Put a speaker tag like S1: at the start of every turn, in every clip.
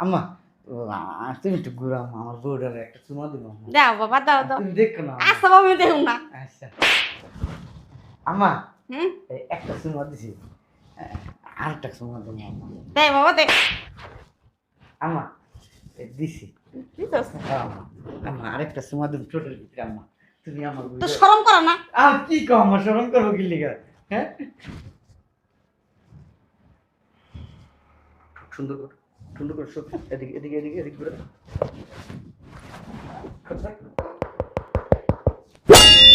S1: আম্মা তুমি একটু ঘুরো আম্মা, আমার বউটার একটা চুমা দিবো।
S2: দাও বাবা দাও দাও।
S1: তুমি দেখো না আম্মা।
S2: আচ্ছা বাবা আমি দেখুন না।
S1: আচ্ছা আম্মা,
S2: হুম
S1: এই একটা চুমা দিছি, আরেকটা চুমা দেবো আম্মা।
S2: দে বাবা দে।
S1: আম্মা এই দিছি।
S2: দিছস?
S1: আম্মা আম্মা আরেকটা চুমা দিন ছোটের ভিতরে আম্মা। তুমি আমার
S2: তো শরম করো না?
S1: কি কও আম্মা, শরম করবো কি লিগা? হ্যাঁ সুন্দর করে সুন্দর করে শোক, এদিকে এদিকে এদিকে এদিকে করে।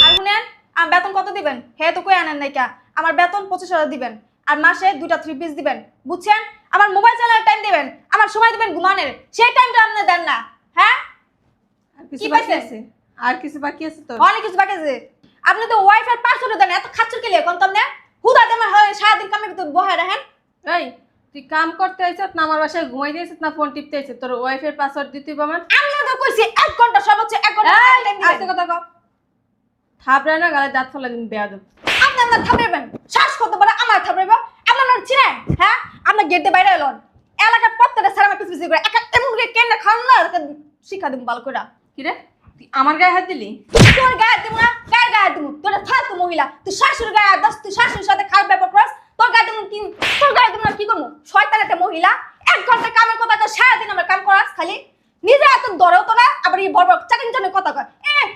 S2: আর শুনেন আমার বেতন কত দিবেন? হে তো কই আনেন নাই কা। আমার বেতন 25,000 দিবেন আর মাসে 2টা 3 পিস দিবেন। বুঝছেন? আমার মোবাইল চালানোর টাইম দিবেন, আমার সময় দিবেন ঘুমানোর। সেই টাইমটা আপনি দেন না। হ্যাঁ?
S3: কিছু
S2: কি
S3: বাকি
S2: পাইছেন?
S3: আছে? আর কিছু বাকি আছে তো?
S2: অনেক কিছু বাকি আছে। আপনি তো ওয়াইফাই পাসওয়ার্ড দেন, এত খাচ্চর কে লিয়ে কোন তমনে? হুদা দেমা হয় সারাদিন কামে ভিতর বহে রাখেন।
S3: এই তুই কাম করতে আইছত না আমার বাসায় ঘুমাইতে আইছত না ফোন টিপতে আইছত? তোর ওয়াইফাই পাসওয়ার্ড দিতে হবে আমার?
S2: আমি তো কইছি 1 ঘন্টা সর্বোচ্চ 1 ঘন্টা টাইম
S3: আস্তে
S2: দিবেন।
S3: কথা কও। থাপড়ায় না গালে দাঁত ফেলা দিন বেয়াদব।
S2: আপনি আমার থাপড়াবেন। শ্বাস কত বড় আমার থাপড়াইব? আপনি আমার চিনেন? হ্যাঁ? আপনি গেট দিয়ে বাইরে এলেন। এলাকার প্রত্যেকটা সারা পিছ পিছ করে একা এমন করে কেন খান না শিক্ষা দিন ভালো করে।
S3: কি রে তুই আমার গায়ে হাত দিলি?
S2: তোর গায়ে দিব না, গায়ে গায়ে দিব। তোর ফালতু মহিলা, তুই শাশুড়ি গায়ে দস, তুই শাশুড়ির সাথে খারাপ ব্যাপার করস। তোর গায়ে দিব কি? তোর গায়ে দিব না কি করবো? শয়তান একটা মহিলা। 1 ঘন্টা কামের কথা কয়, সারাদিন আমার কাম করাস খালি। নিজে এত দরেও তো না, আবার এই বড় বড় চাকিন চাকিন কথা কয়।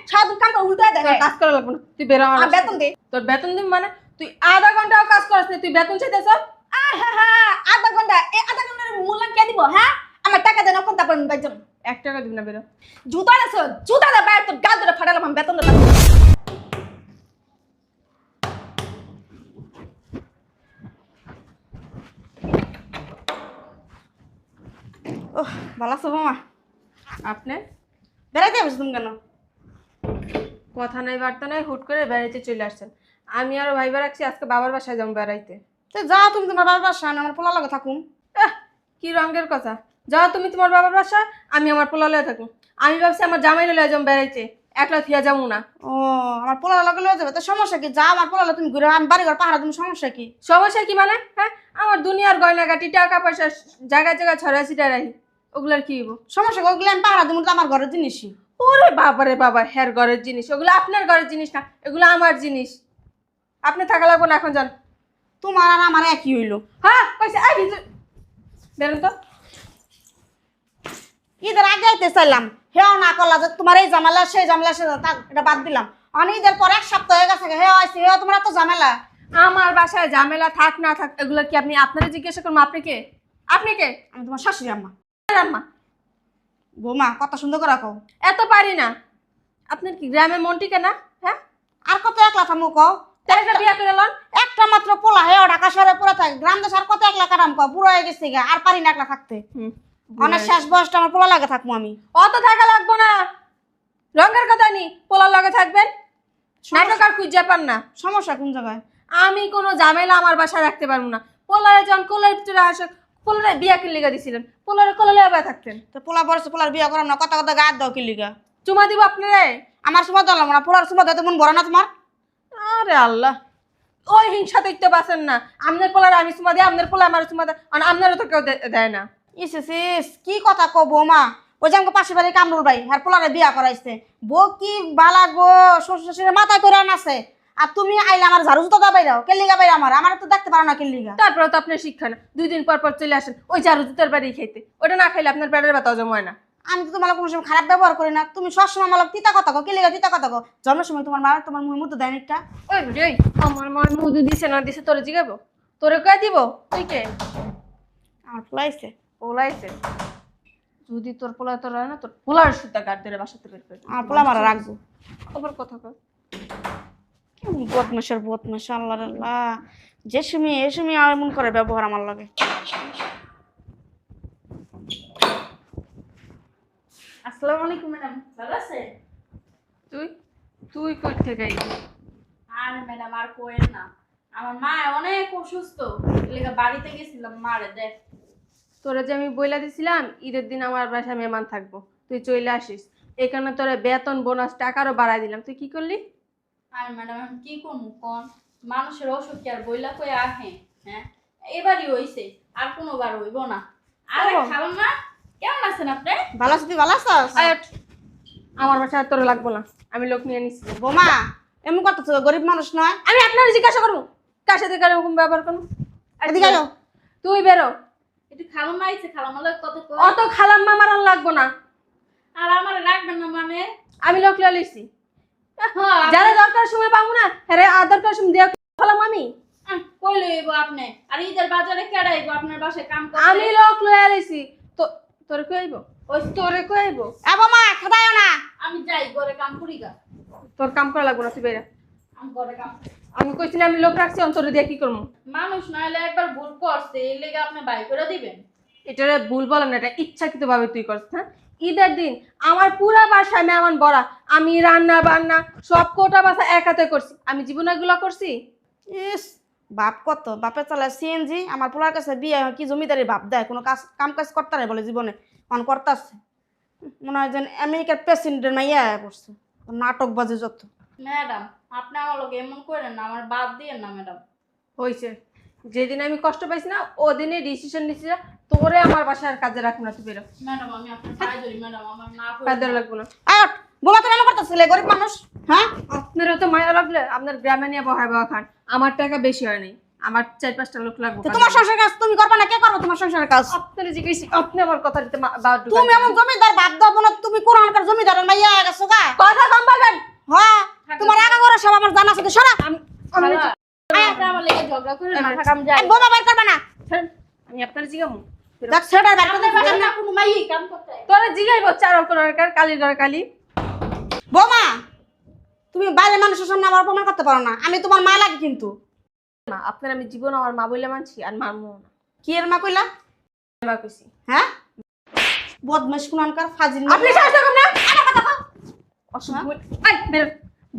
S2: সারাদিন কাম করে উল্টায় দেয়।
S3: তোর কাজ করা লাগবে না, তুই বেরো আমার
S2: আর
S3: বাসা
S2: বেতন
S3: থেকে।
S2: দে।
S3: তোর বেতন দিবি মানে তুই আধা ঘন্টাও কাজ করছ না, তুই বেতন চাইতেছ?
S2: আধা ঘন্টা, এই আধা ঘন্টার মূল্যায়ন কে দিব? হ্যাঁ, আমার টাকা দেন এখন, তারপর আমি বাইর যাবো।
S3: 1 টাকা দিবি না, বেরো।
S2: জুতা আছে, জুতা দে বাইরে, তোর গাল ধরে ফাটালাম, আমি বেতন দিলাম। ওহ, ভালো আছো মামা?
S3: আপনি
S2: বেড়াইতে যাবো তুমি কেন?
S3: কথা নাই বার্তা নাই, হুট করে বেড়াইতে চলে আসছেন। আমি আরো ভাইবা রাখছি আজকে বাবার বাসায় যাবো বেড়াইতে।
S2: তো যাও তুমি তোমার বাবার বাসা, আমি আমার পোলা লাগে থাকুম।
S3: কি রঙের কথা! যাও তুমি তোমার বাবার বাসায়, আমি আমার পোলালয়ে থাকুন। আমি ভাবছি আমার জামাই লয়ে যাবো বেড়াইতে, একলা থিয়া যাবো না।
S2: ও, আমার পোলা লাগে লয়ে যাবে, তো সমস্যা কি? যাও আমার পোলা তুমি ঘুরে, আমি বাড়ি ঘর পাহারা, তুমি সমস্যা কি?
S3: সমস্যা কি মানে? হ্যাঁ, আমার দুনিয়ার গয়নাগাটি টাকা পয়সা জায়গায় জায়গায় ছড়াই ছিটাই রাখি, ওগুলার কি হইব?
S2: সমস্যা কি? ওগুলো আমি পাহারা দিব, তো আমার ঘরের জিনিসই।
S3: ওরে বাবা রে বাবা, হের ঘরের জিনিস ওগুলো, আপনার ঘরের জিনিস না, এগুলো আমার জিনিস। আপনি থাকা লাগবো না, এখন যান।
S2: তোমার আর আমার একই হইলো।
S3: হ্যাঁ কইছে, আই ভিতরে বেরোন তো।
S2: ঈদের আগে আইতে চাইলাম, হেও না করলা যে তোমার এই ঝামেলা সেই ঝামেলা সে এটা বাদ দিলাম। আমি ঈদের পর 1 সপ্তাহ হয়ে গেছে, হেও আইসি, হেও তোমার এত ঝামেলা।
S3: আমার বাসায় ঝামেলা থাক না থাক, এগুলো কি আপনি আপনারা জিজ্ঞাসা করুন? আপনি কে? আপনি কে?
S2: আমি তোমার শাশুড়ি আম্মা।
S3: আম্মা
S2: বৌমা কত সুন্দর করে রাখো।
S3: এত পারি না। আপনার কি গ্রামে মন্টি কেনা? হ্যাঁ,
S2: আর কত একলা থামু কও?
S3: একটা বিয়া করে লন।
S2: একটা মাত্র পোলা, হেও ঢাকা শহরে পুরো থাকে, গ্রাম দেশ আর কত একলা কাটাম কও? বুড়ো হয়ে গেছে গা, আর পারি না একলা থাকতে। অনেক শেষ বয়সটা আমার পোলা লাগে থাকবো আমি।
S3: অত থাকা লাগবো না, রঙের কথা নি, পোলার লগে থাকবেন। নাটক আর খুঁজে পান না।
S2: সমস্যা কোন জায়গায়?
S3: আমি কোনো ঝামেলা আমার বাসায় রাখতে পারবো না। পোলারে যখন কোলের ভিতরে আসে, পোলারে বিয়া কিনলে দিছিলেন, পোলারে কোলে লইয়া থাকতেন।
S2: তো পোলা বয়সে পোলার বিয়া করাম না, কথা কথা গায়ে দাও কি লিগা?
S3: চুমা দিব আপনারে?
S2: আমার সময় দিলাম না, পোলার সময় দিতে মন ভরে না তোমার?
S3: আরে আল্লাহ, ওই হিংসা দেখতে পাচ্ছেন না? আপনার পোলার আমি চুমা দিই, আপনার পোলা আমার চুমা দেয়, আর আপনারও তো কেউ দেয় না।
S2: ইস ইস ইস, কি কথা কও বৌমা? ওই যে আমাকে পাশে বাড়ি কামরুল ভাই আর পোলারে বিয়া করাইছে, বউ কি বালা গো, শ্বশুর শাশুড়ি মাথায় করে আনাছে। আর তুমি আইলে আমার ঝাড়ু জুতো দাবাই দাও, কেলিগা ভাই আমার তো দেখতে পারো না কেলিগা।
S3: তারপরে তো আপনার শিক্ষা না, 2 দিন পর পর চলে আসেন ওই ঝাড়ু জুতোর বাড়ি খাইতে। ওটা না খাইলে আপনার পেটের ব্যথা হজম হয় না।
S2: আমি তো তোমার কোনো সময় খারাপ ব্যবহার করি না, তুমি সবসময় আমার তিতা কথা কো, কেলিগা তিতা কথা কো। জন্মের সময় তোমার মা তোমার মুখের মতো দেয় একটা।
S3: ওই রে, আমার মা মধু দিছে না দিছে তোরে জিগাবো? তোরে কয়ে দিব? তুই কে?
S2: আমার পোলাইছে।
S3: পোলাইছে? যদি তোর পোলা তোর হয় না, তোর পোলার সুতা গাড় ধরে বাসাতে বের করে।
S2: আমার পোলা মারা রাখবো।
S3: আবার কথা কয়।
S2: কেমন বদমাশের বদমাশ, আল্লাহ আল্লাহ। যে সময় এ সময় আর এমন করে ব্যবহার আমার লাগে। আসসালামু আলাইকুম ম্যাডাম, ভালো আছে?
S3: তুই তুই কই থেকে আইলি?
S4: আরে ম্যাডাম আর কোয়েন না, আমার মা অনেক অসুস্থ, এলাকা বাড়িতে গেছিলাম মারে দেখ।
S3: তোরা যে আমি বইলা দিছিলাম ঈদের দিন আমার বাসায় মেহমান থাকবো, তুই চলে আসিস। এখানে তোরা বেতন বোনাস টাকারও বাড়াই দিলাম, তুই কি করলি?
S4: আরে ম্যাডাম আমি কি করবো কোন, মানুষের অসুখ কি আর বইলা কয়ে আহে? হ্যাঁ, এবারই হইছে, আর কোনোবার হইব না। আরে খালাম না, আছেন আপনি?
S5: ভালো আছিস? তুই ভালো আছিস?
S3: আয়, আমার বাসায় আর তোর লাগবো না, আমি লোক নিয়ে নিচ্ছি।
S5: বোমা এমন করতেছ, গরিব মানুষ নয়।
S3: আমি আপনার জিজ্ঞাসা করবো কার সাথে কার এরকম ব্যবহার করবো?
S5: এদিকে আয়।
S3: তুই বেরো।
S4: একটু খালাম্মা আইছে, খালাম্মা লোক কত কই।
S3: অত খালাম্মা আমার আর লাগবো না,
S4: আর আমারে রাখবেন না মানে?
S3: আমি লোক লিয়ে লিখছি।
S4: হ্যাঁ,
S3: যারা দরকার সময় পাবো না, হ্যাঁ আর দরকার সময় দেওয়া খালাম আমি।
S4: কই লইব আপনি? আর ঈদের বাজারে কেডা আইব আপনার বাসায় কাম করতে?
S3: আমি লোক লয়ে লিছি। তো তোরে কই আইবো? ওই তোরে কই আইবো?
S5: এ বোমা খেদাইও না।
S4: আমি যাই ঘরে কাম করি গা।
S3: তোর কাম করা লাগবো না, তুই বেরা।
S4: আমি ঘরে কাম।
S3: আমি কইছি না আমি লোক রাখছি, অন্তরে দিয়ে কি করবো?
S4: মানুষ না হলে একবার ভুল করছে, এর লেগে আপনি বাই করে দিবেন?
S3: এটারে ভুল বললাম না, এটা ইচ্ছাকৃত ভাবে তুই করছিস। হ্যাঁ, ঈদের দিন আমার পুরা বাসায় মেহমান বড়া, আমি রান্না বান্না সব কোটা বাসা এক হাতে করছি। আমি জীবনে এগুলো করছি?
S5: ইস বাপ কত, বাপের চালায় সিএনজি, আমার পোলার কাছে বিয়ে কি জমিদারি বাপ দেয়, কোনো কাম কাজ করতে নাই বলে জীবনে, অন করতেছে মনে হয় যেন আমেরিকার প্রেসিডেন্টের মাইয়া করছে, নাটক বাজে যত।
S4: ম্যাডাম আপনি আমার লোক এমন করেন না, আমার বাদ দিয়েন না ম্যাডাম।
S3: হয়েছে, যেদিন আমি কষ্ট পাইছি না ওদিনে ডিসিশন নিছি যে তোরে আমার বাসার কাজে রাখবো না, তুই বেরো।
S4: ম্যাডাম আমি আপনার পায়ে ধরি ম্যাডাম, আমার না করে
S3: কাজে লাগবো না।
S5: আয় বোমা তো এমন করতেছিলে, গরিব মানুষ। হ্যাঁ
S3: আপনারা তো মায়া লাগলে আপনার গ্রামে নিয়ে বহায় বহা খান, আমার টাকা বেশি হয় নাই, আমার 4-5টা লোক লাগবে।
S5: তো তোমার সংসার কাজ তুমি করবে না, কে করবে তোমার সংসারের কাজ?
S3: আপনারা জিজ্ঞেস, আপনি আমার কথা দিতে বাদ
S5: তুমি এমন জমিদার বাপ দাও না, তুমি কোরআনকার জমিদারের মাইয়া গেছো গা।
S3: কথা কম বলবেন।
S5: হ্যাঁ তোমার আগা করে সব আমার জানা আছে, সরা।
S4: আপনি আমার লেগে ঝগড়া করেন না, থাক আমি যাই।
S5: বোমা বাইর করবে না।
S3: আমি আপনার জিগামু
S5: দেখ সেটা বাইর করতে
S4: আপনার বাসায় না কোনো মাইই কাম করতে হয়?
S3: তোরে জিগাইবো চারল করার কালির ঘরে কালি।
S5: বোমা তুমি বাইরের মানুষের সামনে আমার অপমান করতে পারো না, আমি তোমার মা লাগে কিন্তু।
S3: না আপনার আমি জীবন আমার মা বলে মানছি, আর মানবো না।
S5: কি এর মা কইলা?
S3: মা কইছি।
S5: হ্যাঁ বদমাশ কোনকার ফাজিল।
S3: আপনি সাহস করুন না, আমার কথা কও। অসভ্য। আই বের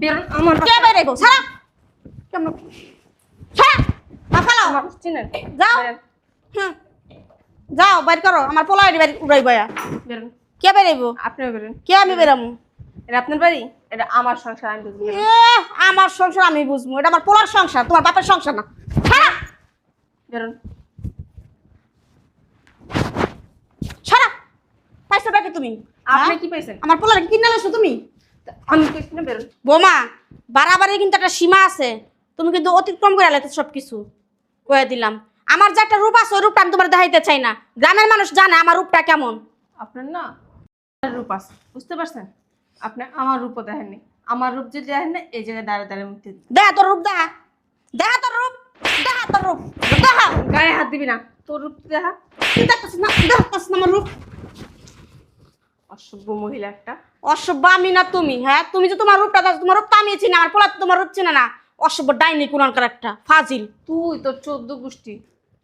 S3: বের আমার
S5: কে বাইরেবো? সারা কেমন সারা মাফালো
S3: আমার চিনেন?
S5: যাও। হ্যাঁ যাও বাইর করো, আমার পোলা বাইর উড়াইবয়া।
S3: বেরুন।
S5: কে বাইরেবো?
S3: আপনিও বেরুন।
S5: কে আমি বেরামু?
S3: এটা আপনার বাড়ি, এটা আমার সংসার, আমি বুঝবো।
S5: আমার সংসার আমি বুঝবো, এটা আমার পোলার সংসার, তোমার বাপের সংসার না। সারা
S3: বেরুন।
S5: সারা পাইছোটা কি তুমি?
S3: আপনি
S5: হ্যাঁ?
S3: কি পাইছেন?
S5: আমার পোলার কিনে আনছো তুমি?
S3: আমি কইছি না বেরুন।
S5: বোমা বাড়াবাড়ি কিন্তু একটা সীমা আছে, তুমি কিন্তু অতিক্রম করে আলাইতে সব কিছু কয়ে দিলাম। আমার যে একটা রূপ আছে ওই রূপটা আমি তোমার দেখাইতে চাই না, গ্রামের মানুষ জানে আমার রূপটা কেমন।
S3: আপনার না রূপ আছে, বুঝতে পারছেন? আপনি আমার রূপও দেখেননি, আমার রূপ যদি দেখেন না এই জায়গায় দাঁড়িয়ে দাঁড়িয়ে মুক্তি দিন।
S5: দেখা তোর রূপ, দেখা দেখা তোর রূপ, দেখা তোর রূপ, দেখা।
S3: গায়ে হাত দিবি না, তোর রূপ দেখা।
S5: তুই দেখতেছিস না, দেখতেছিস না আমার রূপ?
S3: অসভ্য মহিলা একটা।
S5: অসভ্য আমি না তুমি? হ্যাঁ তুমি যে তোমার রূপটা দেখো, তোমার রূপটা আমি চিনি, আমার পোলা তো তোমার রূপ চিনে না। অসভ্য ডাইনি কোনকার একটা ফাজিল।
S3: তুই তোর 14 গোষ্ঠী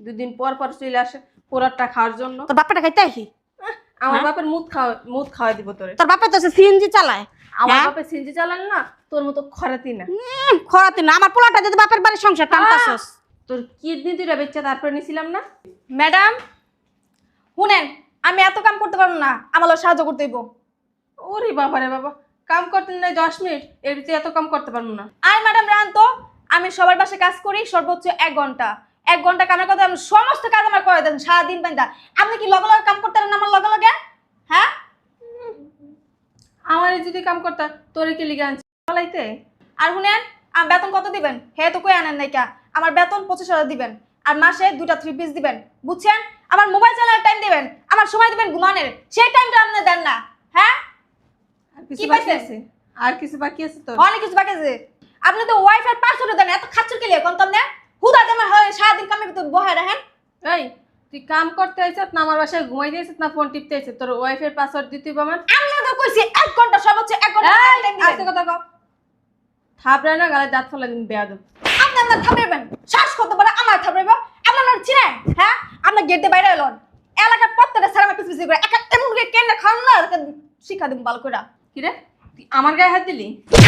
S3: 2 দিন পর পর চলে আসে পোড়ারটা খাওয়ার জন্য।
S5: তোর বাপেটা খাইতে আসি?
S3: আমার বাপের মুদ খাওয়াই দিব তোরে।
S5: তোর বাপে তো সিএনজি চালায়।
S3: আমার
S5: হ্যাঁ?
S3: বাপের সিনজি চালান না, তোর মতো খরাতি না।
S5: খরাতি না, আমার পোলাটা যদি বাপের বাড়ির সংসার টানতাছস।
S3: তোর কিডনি দুইটা বেচা তারপরে নিছিলাম না।
S2: ম্যাডাম শুনেন, আমি এত কাম করতে পারবো না, আমার সাহায্য করতে হইব।
S3: ওরে বাবা রে বাবা, কাম করতে নাই 10 মিনিট, এর ভিতরে এত কাম করতে পারবো না।
S2: আর ম্যাডাম রান তো, আমি সবার বাসায় কাজ করি সর্বোচ্চ 1 ঘন্টা। 1 ঘন্টা কামের কথা আমি সমস্ত কাজ আমার করে দেন সারাদিন বাইন্দা। আপনি কি লগে লগে কাম করতে পারেন আমার লগে লগে? হ্যাঁ
S3: আমার যদি কাম করতা তোরে কি লিগে আনছি বলাইতে?
S2: আর শুনেন, আমার বেতন কত দিবেন? হে তো কই আনেন নাইকা। আমার বেতন 25,000 দিবেন, আর মাসে 2টা 3 পিস দিবেন, বুঝছেন? আমার মোবাইল চালানোর টাইম দিবেন, আমার সময় দিবেন ঘুমানোর, সেই টাইমটা আপনি দেন না। হ্যাঁ
S3: আর কিছু
S2: কি
S3: বাকি
S2: পাইছেন?
S3: আছে? আর কিছু বাকি আছে তোর?
S2: অনেক কিছু বাকি আছে। আপনি তো ওয়াইফাই পাসওয়ার্ড দেন, এত খাচ্চর কে লিয়ে কোন তমনে হুদা দেমা হয় সারাদিন কামে ভিতর বহায় রাখেন।
S3: এই তুই কাম করতে আইছত না আমার বাসায় ঘুমাই দিয়েছিস না ফোন টিপতে আইছিস? তোর ওয়াইফের পাসওয়ার্ড দিতে হবে আমার।
S2: আমি তো কইছি 1 ঘন্টা সর্বোচ্চ 1 ঘন্টা টাইম
S3: আস্তে
S2: দিবেন।
S3: কথা কও, থাপড়ায় না গালে দাঁত ফেলা দিন বেয়াদব।
S2: আপনি আপনার থাপড়াবেন, শ্বাস করতে পারে আমার থাপড়াইব। আপনার চিনেন? হ্যাঁ আপনার গেটে বাইরে এলেন, এলাকার প্রত্যেকটা স্যার আমার পিছু পিছু করে একা এমন করে কেন খান না, শিক্ষা দিন ভালো করে।
S3: কি রে তুই আমার গায়ে হাত দিলি?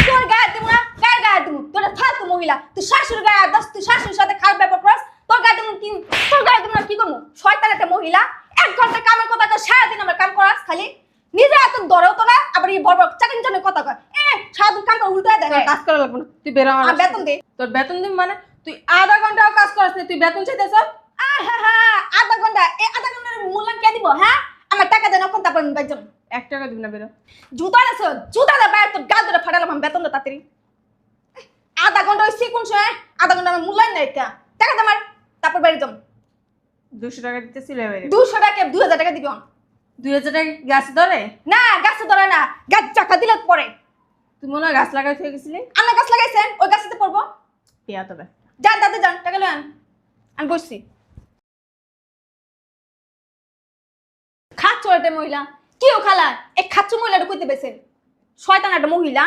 S2: তোর গায়ে দিব না, কার গায়ে দিব? তোর ফালতু মহিলা, তুই শাশুর গায়ে দোষ, তুই শাশুর সাথে খারাপ ব্যবহার করস। তোর গায়ে দিব কি? তোর গায়ে দিব না কি করবো? শয়তান একটা মহিলা, 1 ঘন্টা কামের কথা কয়, সারাদিন আমার কাম করাস খালি। নিজে এত দরেও তো না, আবার এই বড় বড় চাকরি জনের কথা কয়। সারাদিন কাম করে উল্টায় দেয়।
S3: তোর কাজ করা লাগবে না, তুই বেরো আমার
S2: আর
S3: বাসা
S2: বেতন দে।
S3: থেকে। তোর বেতন দিম মানে তুই আধা ঘন্টাও কাজ করছ না, তুই বেতন চাইতেছ?
S2: আধা ঘন্টা, এই আধা ঘন্টার মূল্যায়ন কে দিব? হ্যাঁ আমার টাকা দেন, এখন তারপর তারপর আমি বাইজাম।
S3: 1 টাকা দিবি না বেরো।
S2: জুতা আছে, জুতা দে বাইরে তোর গাল ধরে ফাটালাম আমি বেতন দে তাড়াতাড়ি। আধা ঘন্টা হইছে কোন সময়? আধা ঘন্টা আমার মূল্যায়ন নাই কা। টাকা দে আমার, তারপর বাইরে যাম।
S3: 200 টাকা দিতেছিল বাইরে।
S2: 200 টাকা 2000 টাকা দিবি।
S3: 2000 টাকা গাছ ধরে?
S2: না গাছে ধরে না, গাছ চাকা দিলে পরে।
S3: তুই মনে হয় গাছ লাগাই থেকে গেছিলি?
S2: আমরা গাছ লাগাইছেন, ওই গাছেতে পড়বো।
S3: পেয়া তবে।
S2: যান দাদা যান, টাকা লই আন। আমি বসছি। খাচ্ছ একটা মহিলা, কেউ খালা এই খাচ্ছ মহিলাটা কইতে পেয়েছেন? শয়তান একটা মহিলা।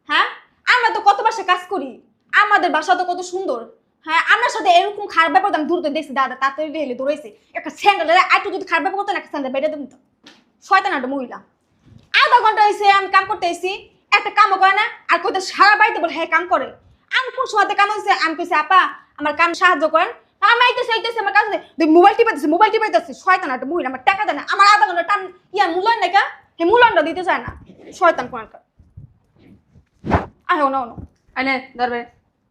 S2: হ্যাঁ, আমরা তো কত বাসা কাজ করি, আমাদের বাসা তো কত সুন্দর। হ্যাঁ, আমার সাথে এরকম খারাপ ব্যাপার আমি দূরতে দেখছি, দাদা তাড়াতাড়ি রেলে দৌড়াইছে একটা স্যান্ডেল, একটু যদি খারাপ ব্যাপার করতেন একটা স্যান্ডেল বেড়ে দেবেন তো। শয়তান একটা মহিলা। আধা ঘন্টা হয়েছে আমি কাম করতে এসেছি, একটা কামও করে না, আর কইতে সারা বাড়িতে বলে হ্যাঁ কাম করে। আমি কোন সময়তে কাম হয়েছে? আমি কইছি আপা আমার কাম সাহায্য করেন। আমি আইতেছি আমার কাছে মোবাইল টিপাইতেছে। শয়তান একটা মহিলা, আমার টাকা দেয় না, আমার আধা ঘন্টা টান মূল্যায়ন নাই কা, হে মূল্যায়নটা দিতে চায় না। শয়তান কোনটা। আহে না না
S3: আনে ধরবে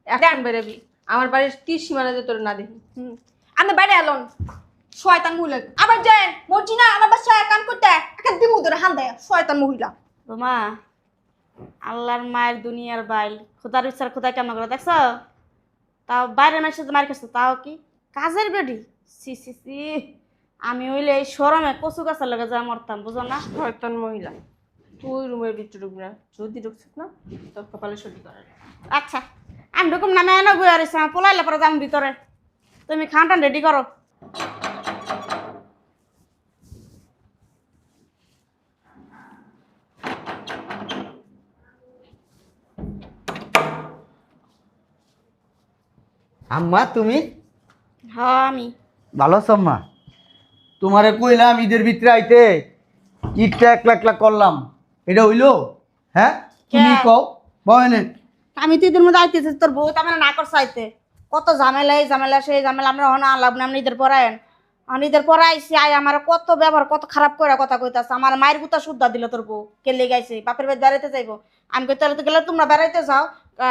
S3: এখন বেরবি। আমার বাড়ির 30 সীমানা যে তোর না দেখি।
S2: আমি বাইরে এলন। শয়তান মহিলা আবার যায় বলছি না আমার বাসায় কাম করতে একটা দিমু ধরে হান দেয়। শয়তান মহিলা।
S5: তোমা আল্লাহর মায়ের দুনিয়ার বাইল খোদার ইচ্ছার খোদা কেমন করে দেখছো? তাও বাইরের মায়ের সাথে মার খাচ্ছ, তাও কি কাজের বেডি? সি সি সি, আমি হইলে এই শরমে কচু গাছের লগে যা মরতাম, বুঝো না?
S3: শয়তান মহিলা, তুই রুমের ভিতরে ঢুকবি না। যদি ঢুকছিস না তোর কপালে সর্দি করে।
S5: আচ্ছা আমি ঢুকুম না, আমি এনে বই আর আমার পোলাইলে পরে যাম ভিতরে, তুমি খানটা রেডি করো।
S1: আম্মা তুমি
S5: হ্যাঁ আমি
S1: ভালো আছো আম্মা? তোমারে কইলাম ঈদের ভিতরে আইতে, ঈদটা একলা করলাম, এটা হইলো? হ্যাঁ তুমি
S5: কে?
S1: কও বহেনে।
S5: আমি তো ঈদের মধ্যে আইতেছি, তোর বউ তো আমার না করছে আইতে। কত ঝামেলা, এই ঝামেলা সেই ঝামেলা, আমরা হন আনলাম না। আমি ঈদের পরে আমি ঈদের পরে আইসি, আই আমার কত ব্যবহার, কত খারাপ করে কথা কইতাছে। আমার মায়ের গুতা শুদ্ধা দিল তোর বউ, কেলে গাইছে বাপের বাড়ি বেড়াইতে যাইবো। আমি কই তাহলে তো গেলে তোমরা বেড়াইতে যাও,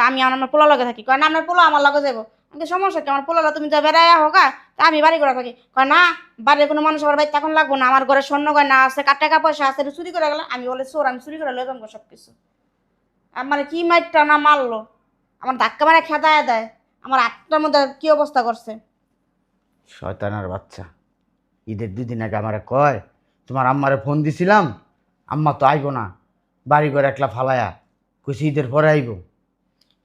S5: আমি আমার পোলা লগে থাকি। কয় না আপনার পোলা আমার লগে যাবো। আমি সমস্যা কি, আমার পোলালা তুমি যা বেড়াইয়া হোক, তা আমি বাড়ি করে থাকি। কয় না বাড়ির কোনো মানুষ আমার বাড়িতে এখন লাগবো না, আমার ঘরে স্বর্ণ গয়না আছে, টাকা পয়সা আছে, চুরি করে গেলে আমি বলে চোর, আমি চুরি করে লয়ে যাবো সব কিছু। আমার কি মাইরটা না মারলো, আমার ধাক্কা মারে খেদায় দেয়, আমার আটটার মধ্যে কি অবস্থা করছে।
S1: শয়তানের বাচ্চা, ঈদের 2 দিন আগে আমারে কয় তোমার আম্মারে ফোন দিছিলাম, আম্মা তো আইবো না, বাড়ি ঘর একলা ফালায়া, কইছি ঈদের পরে আইবো।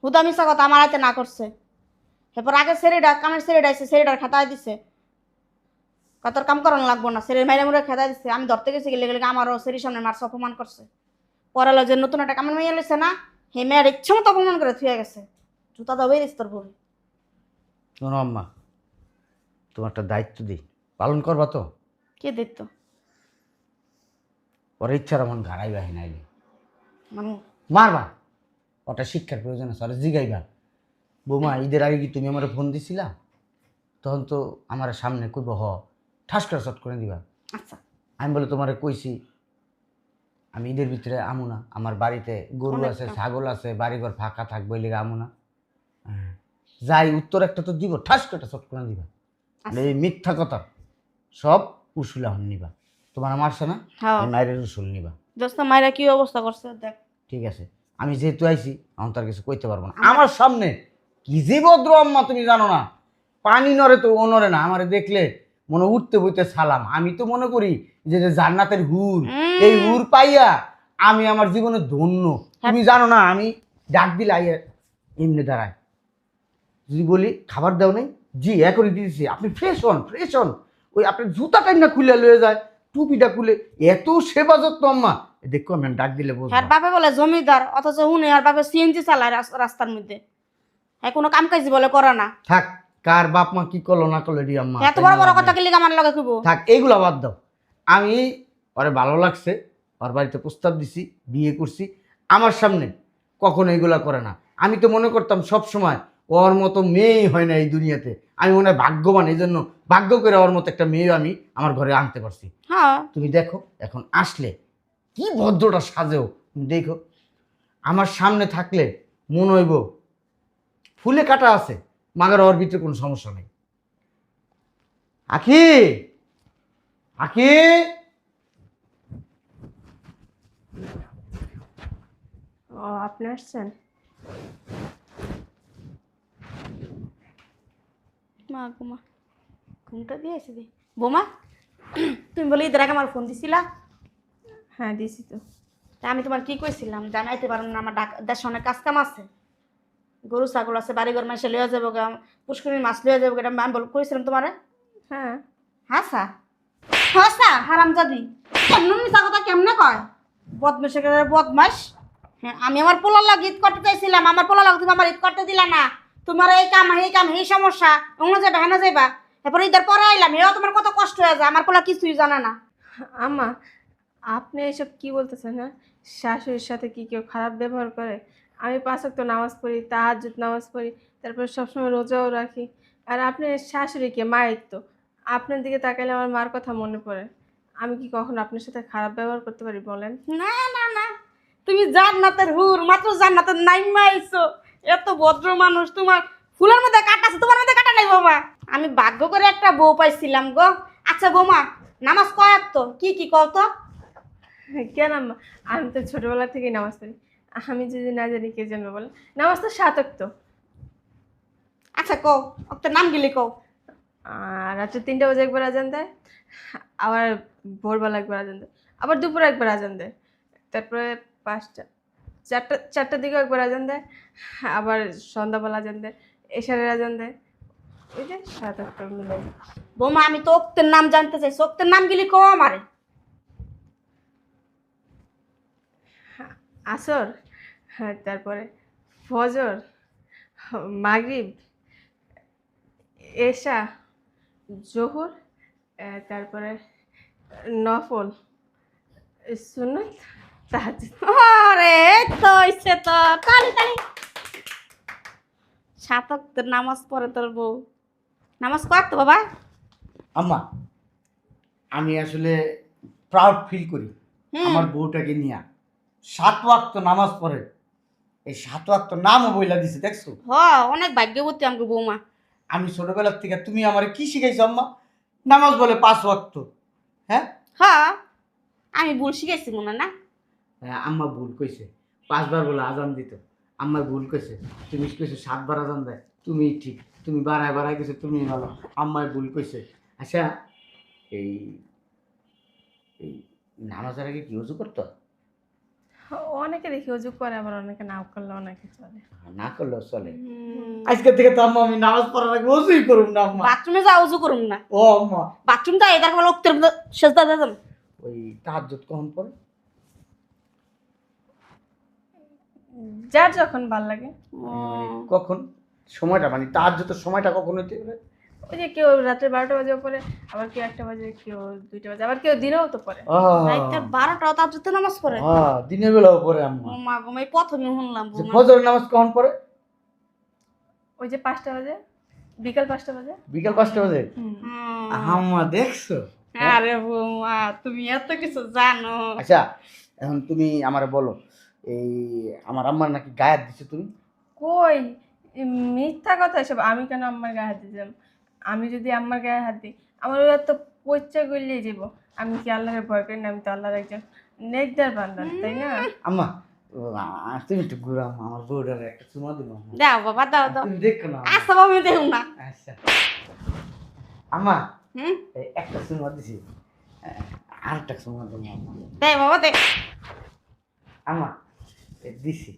S5: হুদা মিশা কথা আমার হাতে না করছে। এরপর আগে সেরেডা কামের সেরেডা আছে, সেরেডার খেতায় দিছে, কত কাম করানো লাগবো না, সেরের মাইরে মুড়ে খেতায় দিছে। আমি ধরতে গেছি গেলে গেলে আমারও সেরির সামনে মারছে, অপমান করছে। পরে যে নতুন একটা কামের মেয়ে লেছে না, হে মেয়ের ইচ্ছে মতো অপমান করে থুয়ে গেছে। জুতা দেবেই দিস তোর ভুল।
S1: শোনো আম্মা, তোমার একটা দায়িত্ব দিই, পালন করবা তো?
S5: কে দেখতো
S1: পরে ইচ্ছার মন ঘাড়াইবা নাইলে
S5: মানে
S1: মারবা, ওটা শিক্ষার প্রয়োজন আছে, ওরা জিগাইবা বৌমা ঈদের আগে কি তুমি আমার ফোন দিছিলা? তখন তো আমার সামনে কইব হ, ঠাস করে শট করে দিবা।
S5: আচ্ছা
S1: আমি বলে তোমারে কইছি আমি ঈদের ভিতরে আমু না, আমার বাড়িতে গরু আছে, ছাগল আছে, বাড়িঘর ফাঁকা থাকবো, এই লেগে আমু না। যাই উত্তর একটা তো দিব, ঠাস করে শট করে দিবা। এই মিথ্যা কথা সব উসুলা হন নিবা। তোমার মারছে না,
S5: হ্যাঁ
S1: মায়ের উসুল নিবা।
S5: দোস্ত মায়েরা কি অবস্থা করছে দেখ।
S1: ঠিক আছে, আমি যেহেতু আইছি আমি তার কিছু কইতে পারবো না। আমার সামনে কি যে ভদ্র আম্মা তুমি জানো না, পানি নড়ে তো ও নড়ে না। আমারে দেখলে মনে উঠতে বইতে সালাম। আমি তো মনে করি যে জান্নাতের হুর, এই হুর পাইয়া আমি আমার জীবনে ধন্য। তুমি জানো না আমি ডাক দিলে আইয়া এমনি দাঁড়ায়, যদি বলি খাবার দাও নাই, জি এখনই দিয়েছি, আপনি ফ্রেশ হন ফ্রেশ হন। ওই আপনার জুতা টাইনা খুলে লয়ে যায়, টুপিটা খুলে, এত সেবা যত্ন আম্মা। দেখো আমি ডাক দিলে বলবো
S5: হ্যাঁ বাপে বলে জমিদার, অথচ হুনে আর বাপে সিএনজি চালায় রাস্তার মধ্যে। হ্যাঁ কোনো কাম কাজ বলে করে না।
S1: থাক, কার বাপ মা কি করলো না করলো এটি আম্মা
S5: এত বড় বড় কথা কি লিখে আমার লগে কইব?
S1: থাক, এইগুলা বাদ দাও। আমি ওরে ভালো লাগছে, ওর বাড়িতে প্রস্তাব দিছি, বিয়ে করছি, আমার সামনে কখনো এইগুলা করে না। আমি তো মনে করতাম সব সময় ওর মতো মেয়েই হয় না এই দুনিয়াতে। আমি মনে হয় ভাগ্যবান, এই জন্য ভাগ্য করে ওর মতো একটা মেয়ে আমি আমার ঘরে আনতে পারছি।
S5: হ্যাঁ
S1: তুমি দেখো এখন আসলে কি ভদ্রটা সাজেও, তুমি দেখো আমার সামনে থাকলে মনে হইব ফুলে কাটা আছে, মাগার ওর ভিতরে কোনো সমস্যা নেই। আখি আখি
S3: ও আপনি আসছেন?
S5: মা ঘুমা ঘুমটা দিয়েছি দি বোমা তুমি বলে ঈদের আগে আমার ফোন দিছিলা?
S3: হ্যাঁ দিছি তো।
S5: তা আমি তোমার কি কইছিলাম জানাইতে পারো না আমার দেশে অনেক কাজ কাম আছে, গরু ছাগল আছে, বাড়িঘর মাসে লইয়া যাবো গা, পুষ্করিণীর মাছ লইয়া যাবো এটা আমি কইছিলাম তোমারে?
S3: হ্যাঁ
S5: হাসা হাসা হারাম জাদি কেমন মিশা কথা কেমনে কয়? বদমাস বদমাস। হ্যাঁ আমি আমার পোলার লাগে ঈদ করতে চাইছিলাম, আমার পোলার লাগে তুমি আমার ঈদ করতে দিলা না। তোমার এই কাম এই সমস্যা, অন্য যাবে হেনা যাইবা, এরপর ঈদের পরে আইলাম, এও তোমার কত কষ্ট হয়ে যায়, আমার পোলা কিছুই জানে না।
S3: আম্মা আপনি এসব কি বলতেছেন? হ্যাঁ শাশুড়ির সাথে কি কেউ খারাপ ব্যবহার করে? আমি 5 ওয়াক্ত নামাজ পড়ি, তাহাজ্জুদ নামাজ পড়ি, তারপর সবসময় রোজাও রাখি। আর আপনি শাশুড়িকে মায়ের তো, আপনার দিকে তাকাইলে আমার মার কথা মনে পড়ে। আমি কি কখনো আপনার সাথে খারাপ ব্যবহার করতে পারি বলেন?
S5: না না না, তুমি জান্নাতের হুর, মাত্র জান্নাতের নাইমা আইছো, এত ভদ্র মানুষ, তোমার ফুলের মধ্যে কাটা আছে, তোমার মধ্যে কাটা নাই বৌমা। আমি ভাগ্য করে একটা বউ পাইছিলাম গো। আচ্ছা বৌমা, নামাজ কয় তো কি কি কও তো?
S3: কেন আম্মা, আমি তো ছোটবেলা থেকেই নামাজ পড়ি। আমি যদি না জানি কে জানবে বলেন? নামাজ তো 7 ওয়াক্ত।
S5: আচ্ছা কও, ওর নাম গিলি কও।
S3: আর রাত্রে 3টা বাজে একবার আজান দেয়, আবার ভোরবেলা একবার আজান দেয়, আবার দুপুরে একবার আজান দেয়, তারপরে 4টার দিকেও একবার আজান দেয়, আবার সন্ধ্যাবেলা আজান দেয়, এশারের আজান দেয়। ওই যে 7 ওয়াক্ত মিলে।
S5: বৌমা আমি তো ওক্তের নাম জানতে চাই, ওক্তের নাম গিলি কও আমারে।
S3: আসর, হ্যাঁ, তারপরে ফজর, মাগরিব, এশা, জোহর, তারপরে নফল, সুন্নত, তাহাজ্জুদ।
S5: আরে তো ইচ্ছে তো তালি তালি। 7 ওয়াক্তের নামাজ পড়ে তোর বউ, নামাজ কয় তো বাবা?
S1: আম্মা আমি আসলে প্রাউড ফিল করি
S5: হুম।
S1: আমার বউটাকে নিয়ে। 7 ওয়াক্ত নামাজ পড়ে, এই 7 ওয়াক্ত নামও বইলা দিছে দেখছো।
S5: হ অনেক ভাগ্যবতী আমাকে বৌমা।
S1: আমি ছোটবেলার থেকে তুমি আমারে কি শিখাইছো আম্মা? নামাজ বলে 5 ওয়াক্ত। হ্যাঁ
S5: হ্যাঁ আমি ভুল শিখাইছি মনে না?
S1: হ্যাঁ, আম্মা ভুল কইছে, 5 বার বলে আজান দিত। আম্মা ভুল কইছে, তুমি কইছো 7 বার আজান দেয়, তুমি ঠিক, তুমি বাড়ায় গেছো, তুমি ভালো। আম্মায় ভুল কইছে। আচ্ছা এই এই নামাজের আগে কি ওযু করতো?
S3: অনেকে দেখি অজু করে, আবার অনেকে নাও করলে অনেকে চলে।
S1: না করলেও চলে। আজকে থেকে তো আম্মা আমি নামাজ পড়ার আগে ওযুই করুম না আম্মা।
S5: বাথরুমে যা উজু করুম না।
S1: ও আম্মা
S5: বাথরুম যা এদার বলে ওক্তের সেজদা দেন।
S1: ওই তাহাজ্জুদ কখন পড়ে?
S3: যার যখন ভাল লাগে।
S1: কখন সময়টা, মানে তাহাজ্জুদের সময়টা কখন হইতে পারে?
S3: ওই যে কেউ রাত্রে 12টা বাজেও পড়ে, আবার কেউ 1টা বাজে, কেউ 2টা বাজে, আবার কেউ দিনেও তো পড়ে।
S5: রাইতে 12টা তাহাজ্জুদ নামাজ পড়ে।
S1: দিনের বেলাও পড়ে আম্মা।
S5: ও মা গো, আমি প্রথমে শুনলাম
S1: যে
S5: বৌমা।
S1: ফজরের নামাজ কখন পড়ে?
S3: ওই যে 5টা বাজে, বিকাল 5টা বাজে।
S1: বিকাল 5টা বাজে। আম্মা দেখছো?
S5: আরে বৌমা তুমি এত কিছু জানো।
S1: আচ্ছা এখন তুমি আমারে বলো, এই আমার আম্মার নাকি গায়ে হাত দিছো তুমি?
S3: কই মিথ্যা কথা এসব। আমি কেন আম্মার গায়ে হাত দিতাম? আমি যদি আম্মার গায়ে হাত দিই, আমার ওরা তো পয়চা গলিয়ে যাব। আমি কি আল্লাহর ভয় করি না? আমি তো আল্লাহর একজন নেকদার বান্দা, তাই না?
S1: আম্মা তুমি একটু ঘুরাও, আমার বউটার একটা চুমা দিবো আম্মা।
S5: দাও বাবা দাও দাও।
S1: তুমি দেখো না আম্মা।
S5: আচ্ছা বাবা আমি দেখুন না।
S1: আচ্ছা আম্মা
S5: হুম
S1: এই একটা চুমা দিছি, আরেকটা চুমা দেবো আম্মা।
S5: দে বাবা দে।
S1: আম্মা দিছি।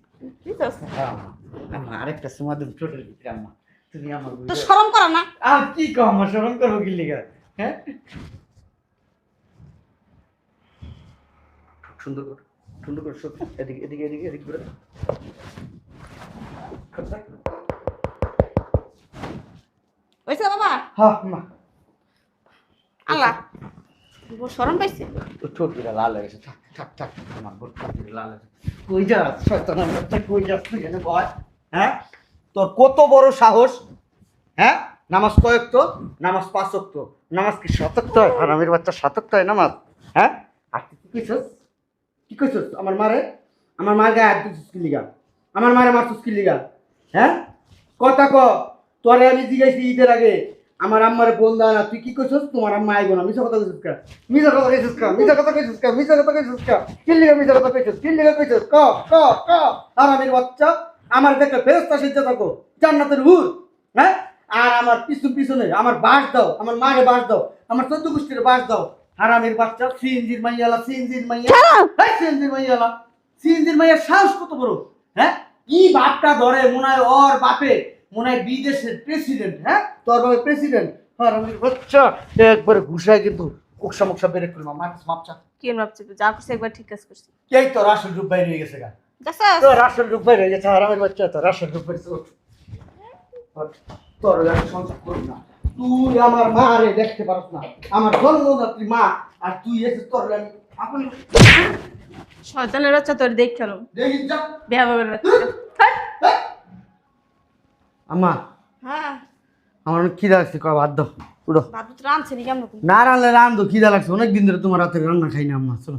S5: কি করছ?
S1: হ্যাঁ আম্মা, আম্মা আরেকটা চুমা দেবো ছোটের ভিতরে আম্মা। তুমি আমার
S5: তো শরম করো না?
S1: কি কো আম্মা, শরম করবো কি লিগা? হ্যাঁ সুন্দর করে, সুন্দর করে সব এদিকে এদিকে এদিকে এদিকে ঘুরে।
S5: হইছে বাবা?
S1: হ্যাঁ আম্মা,
S5: আল্লাহ বউ শরম পাইছে।
S1: তো ঠোঁটগুলো লাল হয়ে গেছে। থাক থাক থাক, আমার বোট ঠোঁটগুলো লাল হয়েছে। কই যাস শয়তানের বাচ্চা, কই যাস তুই এখানে বয়? হ্যাঁ তোর কত বড় সাহস? হ্যাঁ নামাজ কয়েক তো, নামাজ 5 ওয়াক্ত, নামাজ কি 7 ওয়াক্ত হয়? হারামির বাচ্চা 7 ওয়াক্ত হয় নামাজ? হ্যাঁ আর তুই কি কইছস? কি কইছস আমার মারে? আমার মার গায়ে হাত দিছিস কি লিগা? আমার মারে মারছিস কি লিগা? হ্যাঁ কথা ক। তোরে আমি জিজ্ঞাসি ঈদের আগে আমার আম্মারে ফোন দেয় না, তুই কি করছিস? তোমার আম্মা আইব না, মিছা কথা কইছিস কা? মিছা কথা কইছিস কা? মিছা কথা কইছিস কা? মিছা কথা কইছিস কা? কি লিগা মিছা কথা কইছিস? কি লিগা কইছিস? ক ক ক হারামির বাচ্চা, আমার দেখে ফেরেশতা সেজে থাকো, জান্নাতের হুর, হ্যাঁ? আর আমার পিছনে আমার বাস দাও, আমার মারে বাস দাও, আমার 14 গোষ্ঠীর বাস দাও। হারামির বাচ্চা, সিএনজির মাইয়ালা, সিএনজির মাইয়া, এই সিএনজির মাইয়ালা, সিএনজির মাইয়ার সাহস কত বড়, হ্যাঁ? কি বাপটা ধরে মনে হয় ওর বাপে মনে হয় বিদেশের প্রেসিডেন্ট, হ্যাঁ? তোর বাপে প্রেসিডেন্ট। হারামির বাচ্চা একবারে ঘুষায় কিন্তু কোকসা মোকসা বেরে করলাম, মাপচা।
S3: কি ভাবছি যা করছি একবার ঠিক কাজ করছি।
S1: কে তোর আসল রূপ বাইরে হয়ে গেছে গা?
S5: দেখছস
S1: তোর আসল রূপ বাইরে হয়ে গেছে, হারামির বাচ্চা, তোর আসল রূপ বাইরে তোর সংসার করব না। তুই আমার মা রে দেখতে পারছ না, আমার জন্মদাত্রী মা, আর তুই এসে তোর আমি আপনি
S3: শয়তানের বাচ্চা তোর দেখ খেলো
S1: দেখিস যা।
S3: বিয়া বাবার
S1: আম্মা,
S5: হ্যাঁ
S1: আমার অনেক খিদা লাগছে, কয় ভাত দাও, উঠো।
S5: ভাত রাঁধছে নি কেমন
S1: না রানলে রান্ধো, খিদা লাগছে, অনেক দিন ধরে তোমার রাতের রান্না খাই না আম্মা, চলো।